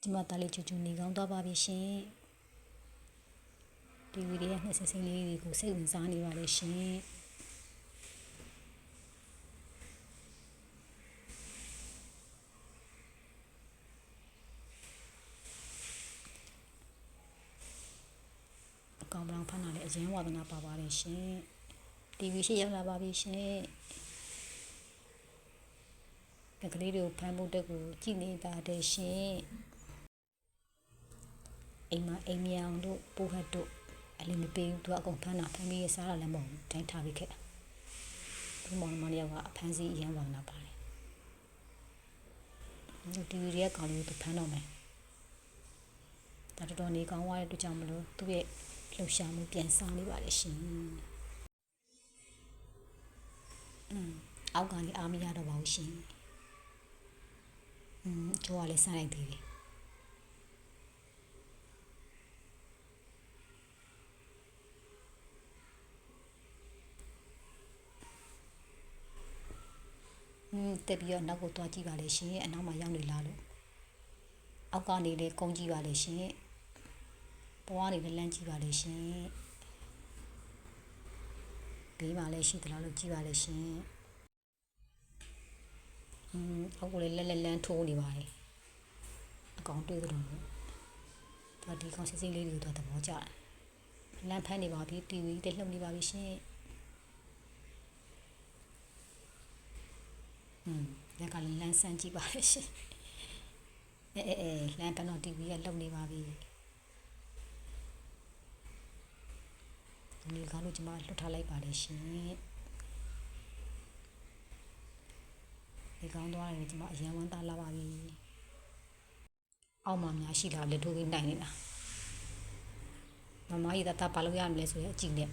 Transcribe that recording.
ဒီမှာတားလေးချူချူနေကောင်းသွားပါပြီရှင်ဒီဗီဒီယိုနဲ့ဆက်စင်းလေးတွေကိုစိတ်ဝင်စားနေပါလေရှင်အကောင်ပလောင်ဖမ်းတာလည်းအရင်ဝါသနာပါပါတယ်ရှင်တီဗီရှိရောက်လာပါပြီရှင်ကလေးတွေကိုဖမ်းဖို့တက်ကိုကြည်နေပါတယ်ရှင်အိမ်မအိမ်မြောင်တို့ပိုးဟတ်တို့အလင်းမပေးဘူးသူကအကုန်ဖမ်းတာဖမ်းပြီးစားတာလည်းမဟုတ်ဘူးတိုင်းထားပြီးခဲ့သူမောင်မလေးကအဖမ်းစီအရင်ဝါနာပါတယ်ဒီတီဗီရဲ့ကောင်လေးကိုဖမ်းတော့မယ်ဒါတော်နေကောင်းသွားတဲ့အတွက်ကြောင့်မလို့သူ့ရဲ့လှုပ်ရှားမှုပြန်ဆောင်နေပါလေရှင်အောက်ကနေအားမရတော့ပါဘူးရှင်ကျိုးကလည်းစားလိုက်သေးတယ်တက်ပြီးတော့နောက်ကိုသွားကြည့်ပါလေရှင်အနောက်မှာရောက်နေလားလို့အောက်ကနေလည်းကုန်းကြည့်ပါလေရှင်ပေါ်ကနေလည်းလမ်းကြည့်ပါလေရှင်ဘေးမှာလည်းရှိသလားလို့ကြည့်ပါလေရှင်အောက်ကိုလည်းလက်လန်းထိုးနေပါတယ်အကောင်တွေ့သလိုသူကဒီကောင်စစ်စစ်လေးတွေကိုသဘောကျတယ်လမ်းဖမ်းနေပါပြီတီဗီတက်လှုပ်နေပါပြီရှင်လက်ကလမ်းဆန်းကြည့်ပါလေရှင်လမ်းဖမ်းတော့တီဗီကလှုပ်နေပါပြီဒီကောင်လို့ကျွန်မလွတ်ထားလိုက်ပါလေရှင်ဒီကောင်သွားတယ်ကျွန်မအရန်ဝမ်းသာလာပါပြီအောက်မှာများရှိတာလက်ထိုးပြီးနိုင်နေတာမမကြီးတတပါလို့ရမလဲဆိုရင်အကြည့်နဲ့